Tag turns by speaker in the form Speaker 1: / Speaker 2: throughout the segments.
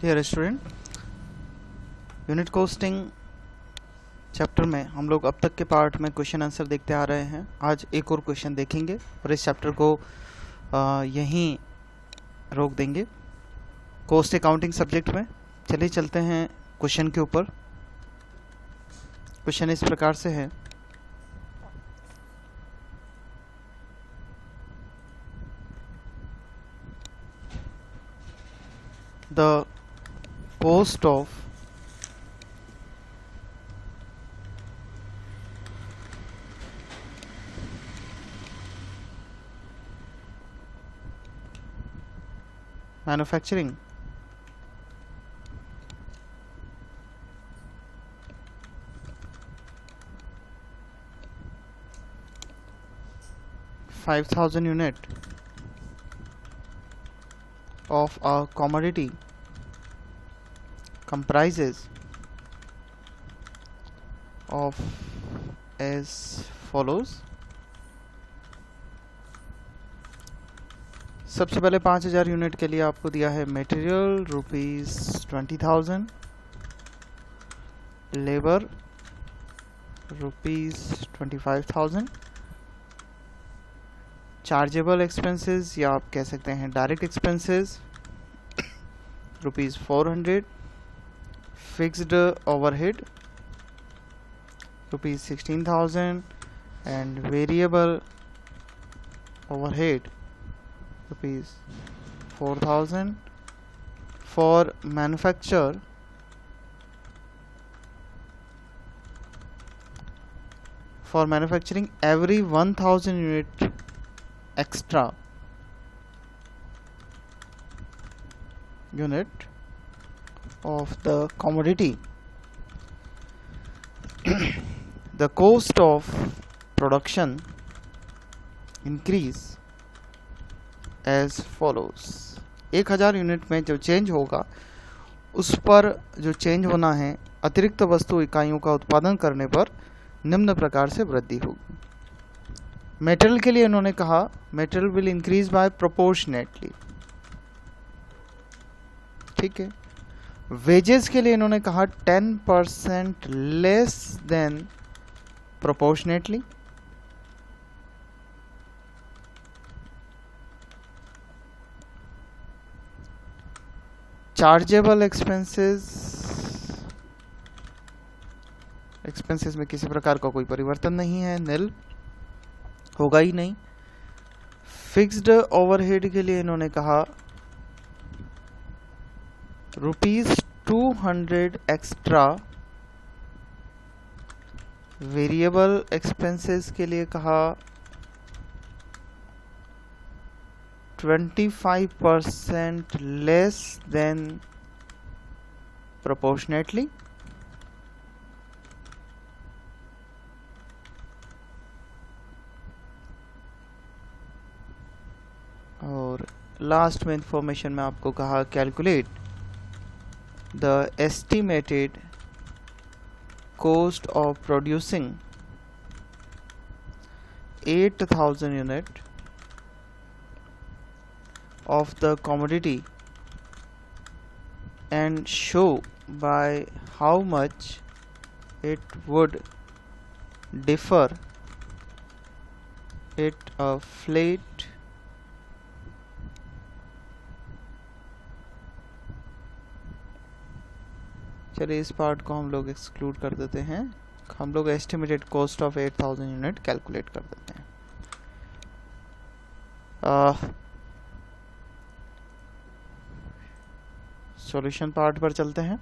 Speaker 1: Dear student, unit costing chapter में हम लोग अब तक के पार्ट में क्वेश्चन आंसर देखते आ रहे हैं। आज एक और क्वेश्चन देखेंगे और इस चैप्टर को यहीं रोक देंगे कॉस्ट अकाउंटिंग सब्जेक्ट में। चलिए चलते हैं क्वेश्चन के ऊपर। क्वेश्चन इस प्रकार से है, the cost of manufacturing (5,000 unit) of a commodity comprises of as follows। सबसे पहले 5,000 यूनिट के लिए आपको दिया है मटेरियल ₹20,000, लेबर ₹25,000, चार्जेबल एक्सपेंसेस या आप कह सकते हैं direct expenses ₹400, fixed overhead ₹16,000 and variable overhead ₹4,000 for manufacturing every 1,000 unit extra unit of the commodity, the cost of production increase as follows। 1,000 unit में जो चेंज होगा उस पर जो चेंज होना है अतिरिक्त वस्तु इकाइयों का उत्पादन करने पर निम्न प्रकार से वृद्धि होगी। मेटेरियल के लिए इन्होंने कहा material will increase by proportionately, ठीक है। वेजेस के लिए इन्होंने कहा 10% less than proportionately. Chargeable expenses में किसी प्रकार का कोई परिवर्तन नहीं है, निल होगा ही नहीं। फिक्स्ड ओवरहेड के लिए इन्होंने कहा ₹200 एक्स्ट्रा। वेरिएबल एक्सपेंसेस के लिए कहा 25% लेस देन प्रोपोर्शनेटली। और लास्ट में इंफॉर्मेशन में आपको कहा calculate the estimated cost of producing 8,000 unit of the commodity and show by how much it would differ at a flat चलिए इस पार्ट को हम लोग एक्सक्लूड कर देते हैं। हम लोग estimated cost of 8,000 unit calculate कर देते हैं। सॉल्यूशन पार्ट पर चलते हैं।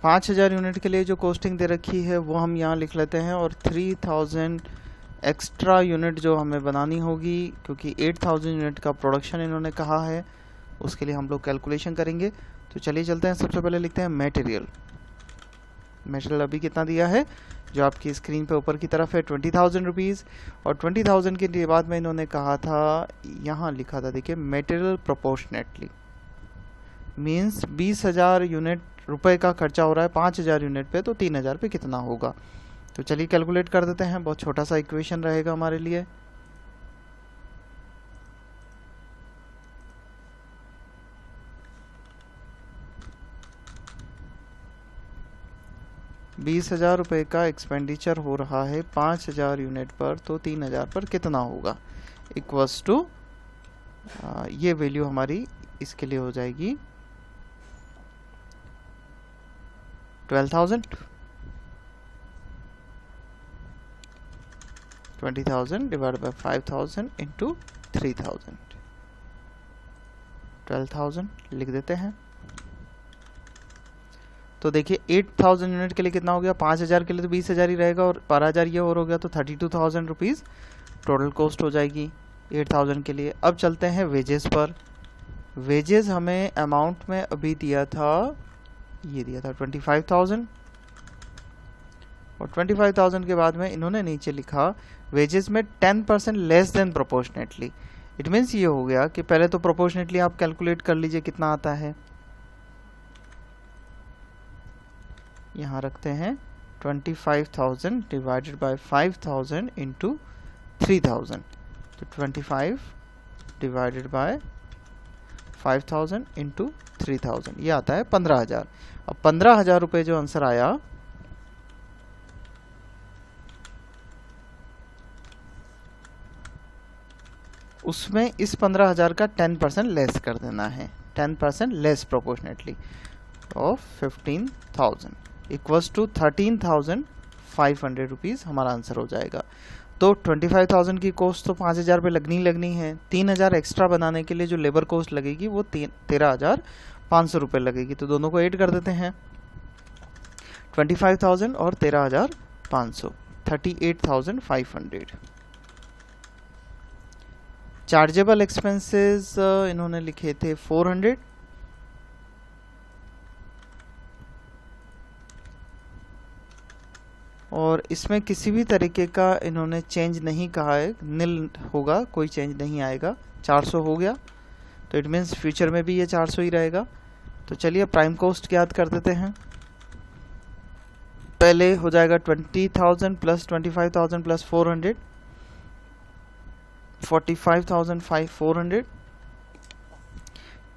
Speaker 1: पाँच 5,000 यूनिट के लिए जो कॉस्टिंग दे रखी है वो हम यहाँ लिख लेते हैं और 3,000 एक्स्ट्रा यूनिट जो हमें बनानी होगी, क्योंकि 8,000 यूनिट का प्रोडक्शन इन्होंने कहा है, उसके लिए हम लोग कैलकुलेशन करेंगे। तो चलिए चलते हैं। सबसे पहले लिखते हैं मटेरियल। मटेरियल अभी कितना दिया है जो आपकी स्क्रीन पे ऊपर की तरफ है 20,000 रुपीज़, और 20,000 के बाद में इन्होंने कहा था, यहाँ लिखा था देखिए मटेरियल प्रोपोर्शनेटली मीन्स 20,000 यूनिट रुपए का खर्चा हो रहा है 5000 यूनिट पे, तो 3000 पे कितना होगा। तो चलिए कैलकुलेट कर देते हैं, बहुत छोटा सा इक्वेशन रहेगा हमारे लिए। ₹20,000 का एक्सपेंडिचर हो रहा है 5000 यूनिट पर, तो 3000 पर कितना होगा, इक्वल्स टू ये वैल्यू हमारी इसके लिए हो जाएगी 12,000 20,000 डिवाइड बाय 5,000 इंटू 3,000, 12,000 लिख देते हैं। तो देखिए 8,000 यूनिट के लिए कितना हो गया, 5,000 के लिए तो 20,000 ही रहेगा, और 12,000 ये और हो गया, तो 32,000 रुपीज़ टोटल कॉस्ट हो जाएगी 8,000 के लिए। अब चलते हैं वेजेस पर। वेजेस हमें अमाउंट में अभी दिया था, ये दिया था 25,000, और 25,000 के बाद में इन्होंने नीचे लिखा वेजेस में 10% less than proportionately. It means ये हो गया कि पहले तो प्रोपोर्शनेटली आप कैलकुलेट कर लीजिए कितना आता है। यहाँ रखते हैं 25,000 डिवाइडेड बाय 5,000 इंटू 3,000, तो 25 डिवाइडेड बाय 5,000 इंटू 3,000, ये आता है 15,000। अब 15,000 रुपये जो आंसर आया, उसमें इस 15,000 का 10% लेस कर देना है, 10% less proportionately of 15,000 equals to 13,500 rupees हमारा आंसर हो जाएगा। तो 25,000 की कॉस्ट तो 5,000 पे लगनी है। 3,000 एक्स्ट्रा बनाने के लिए जो लेबर कॉस्ट लगेगी वो 13,500 रुपये लगेगी। तो दोनों को ऐड कर देते हैं, 25,000 और 13,500, 38,500। चार्जेबल एक्सपेंसेस इन्होंने लिखे थे 400, और इसमें किसी भी तरीके का इन्होंने चेंज नहीं कहा है, निल होगा, कोई चेंज नहीं आएगा। 400 हो गया, तो इट मीन्स फ्यूचर में भी ये 400 ही रहेगा। तो चलिए प्राइम कॉस्ट याद कर देते हैं। पहले हो जाएगा 20,000 प्लस 25,000 प्लस 400, 45,400।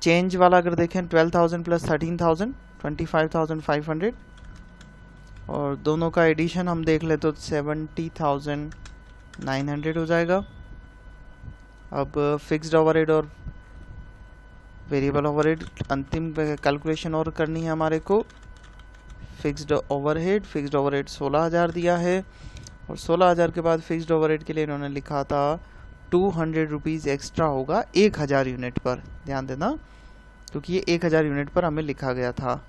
Speaker 1: चेंज वाला अगर देखें 12,000 प्लस 13,000, 25,500, और दोनों का एडिशन हम देख ले तो 70,900 हो जाएगा। अब फिक्स्ड ओवरहेड और वेरिएबल ओवरहेड अंतिम कैलकुलेशन और करनी है हमारे को। फिक्स्ड ओवरहेड 16,000 दिया है, और 16,000 के बाद फिक्स्ड ओवरहेड के लिए इन्होंने लिखा था 200 रुपीज़ एक्स्ट्रा होगा 1,000 यूनिट पर। ध्यान देना, क्योंकि ये 1,000 यूनिट पर हमें लिखा गया था।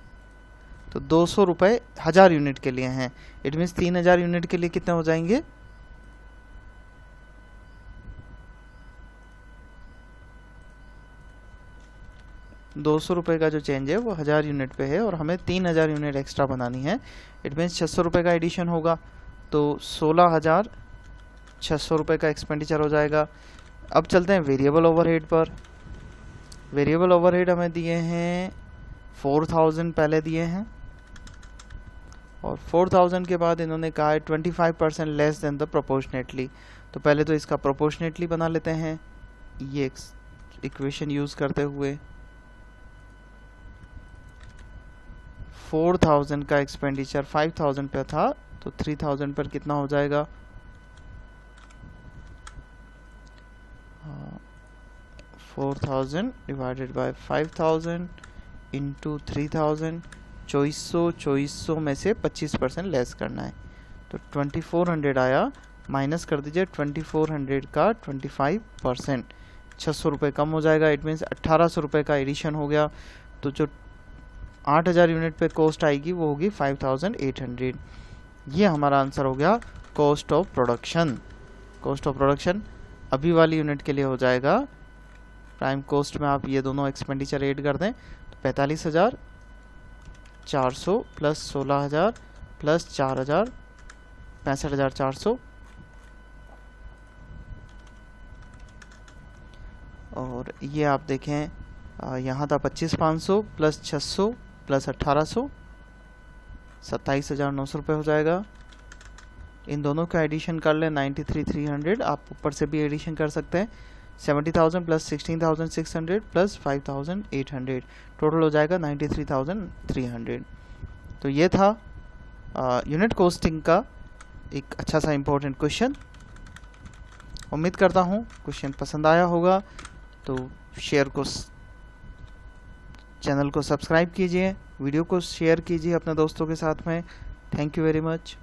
Speaker 1: तो 200 रुपये 1,000 यूनिट के लिए हैं। इट मीन्स 3,000 यूनिट के लिए कितने हो जाएंगे, 200 रुपये का जो चेंज है वो 1,000 यूनिट पे है, और हमें 3,000 यूनिट एक्स्ट्रा बनानी है। इट मीन्स 600 रुपये का एडिशन होगा, तो 16,600 रुपये का एक्सपेंडिचर हो जाएगा। अब चलते हैं वेरिएबल ओवरहेड पर। वेरिएबल ओवरहेड हमें दिए हैं 4,000 पहले दिए हैं, और 4,000 के बाद इन्होंने कहा है 25% लेस देन द प्रोपोर्शनेटली। तो पहले तो इसका प्रोपोर्शनेटली बना लेते हैं, ये इक्वेशन यूज़ करते हुए। 4,000 का एक्सपेंडिचर 5,000 पे था, तो 3,000 पर कितना हो जाएगा, 4,000 डिवाइडेड बाय 5,000 इंटू 3,000, 2400 में से 25% लेस करना है, तो 2,400 आया। माइनस कर दीजिए 2,400 का 25%, 600 रुपये कम हो जाएगा। इट मीन्स 1,800 रुपये का एडिशन हो गया। तो जो 8,000 यूनिट पे कॉस्ट आएगी वो होगी 5,800। ये हमारा आंसर हो गया cost of production. Cost of production अभी वाली यूनिट के लिए हो जाएगा, प्राइम कॉस्ट में आप ये दोनों एक्सपेंडिचर ऐड कर दें तो 45,400 प्लस 16,000 प्लस 4,000, 65,400, और ये आप देखें यहाँ था 25,500 प्लस 600 प्लस 1800 27,900 रुपये हो जाएगा। इन दोनों का एडिशन कर लें 93,300, आप ऊपर से भी एडिशन कर सकते हैं। 70,000 प्लस 16,600 प्लस 5,800, टोटल हो जाएगा 93,300। तो ये था यूनिट कॉस्टिंग का एक अच्छा सा इम्पोर्टेंट क्वेश्चन। उम्मीद करता हूँ क्वेश्चन पसंद आया होगा, तो चैनल को सब्सक्राइब कीजिए, वीडियो को शेयर कीजिए अपने दोस्तों के साथ में। Thank you very much.